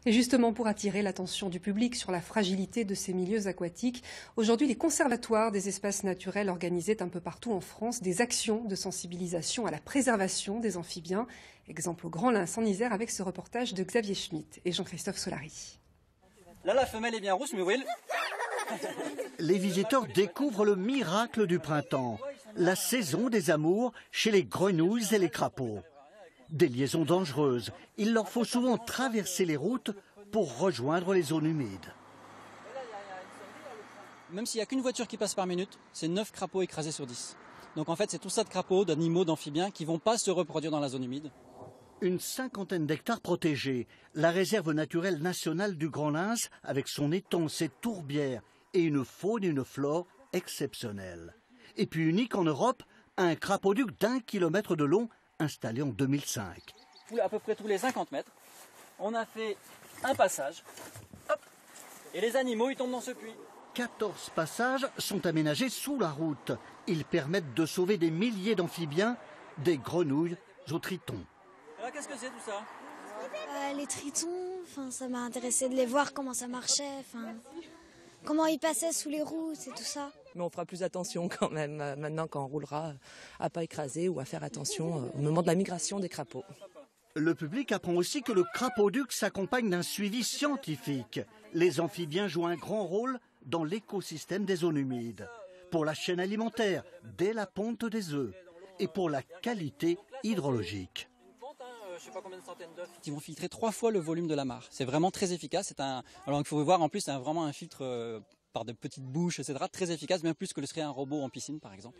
Et justement, pour attirer l'attention du public sur la fragilité de ces milieux aquatiques, aujourd'hui, les conservatoires des espaces naturels organisaient un peu partout en France des actions de sensibilisation à la préservation des amphibiens. Exemple au Grand Lens en Isère avec ce reportage de Xavier Schmitt et Jean-Christophe Solari. Là, la femelle est bien rousse, mais oui. Les visiteurs découvrent le miracle du printemps, la saison des amours chez les grenouilles et les crapauds. Des liaisons dangereuses, il leur faut souvent traverser les routes pour rejoindre les zones humides. Même s'il n'y a qu'une voiture qui passe par minute, c'est 9 crapauds écrasés sur 10. Donc en fait, c'est tout ça de crapauds, d'animaux, d'amphibiens qui ne vont pas se reproduire dans la zone humide. Une cinquantaine d'hectares protégés, la réserve naturelle nationale du Grand Lens, avec son étang, ses tourbières et une faune et une flore exceptionnelles. Et puis unique en Europe, un crapauduc d'1 kilomètre de long, installé en 2005. À peu près tous les 50 mètres, on a fait un passage, hop, et les animaux ils tombent dans ce puits. 14 passages sont aménagés sous la route. Ils permettent de sauver des milliers d'amphibiens, des grenouilles aux tritons. Alors qu'est-ce que c'est tout ça? Les tritons, ça m'a intéressé de les voir, comment ça marchait, comment ils passaient sous les routes et tout ça. Mais on fera plus attention quand même maintenant quand on roulera à pas écraser ou à faire attention au moment de la migration des crapauds. Le public apprend aussi que le crapauduc s'accompagne d'un suivi scientifique. Les amphibiens jouent un grand rôle dans l'écosystème des zones humides, pour la chaîne alimentaire, dès la ponte des œufs, et pour la qualité hydrologique. Je sais pas combien de centaines d'œufs. Ils vont filtrer 3 fois le volume de la mare. C'est vraiment très efficace. Alors il faut voir en plus, c'est vraiment un filtre par de petites bouches, etc. Très efficace, bien plus que le serait un robot en piscine par exemple.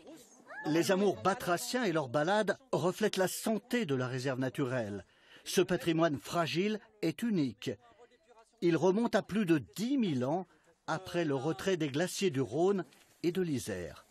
Les amours batraciens et leurs balades reflètent la santé de la réserve naturelle. Ce patrimoine fragile est unique. Il remonte à plus de 10 000 ans après le retrait des glaciers du Rhône et de l'Isère.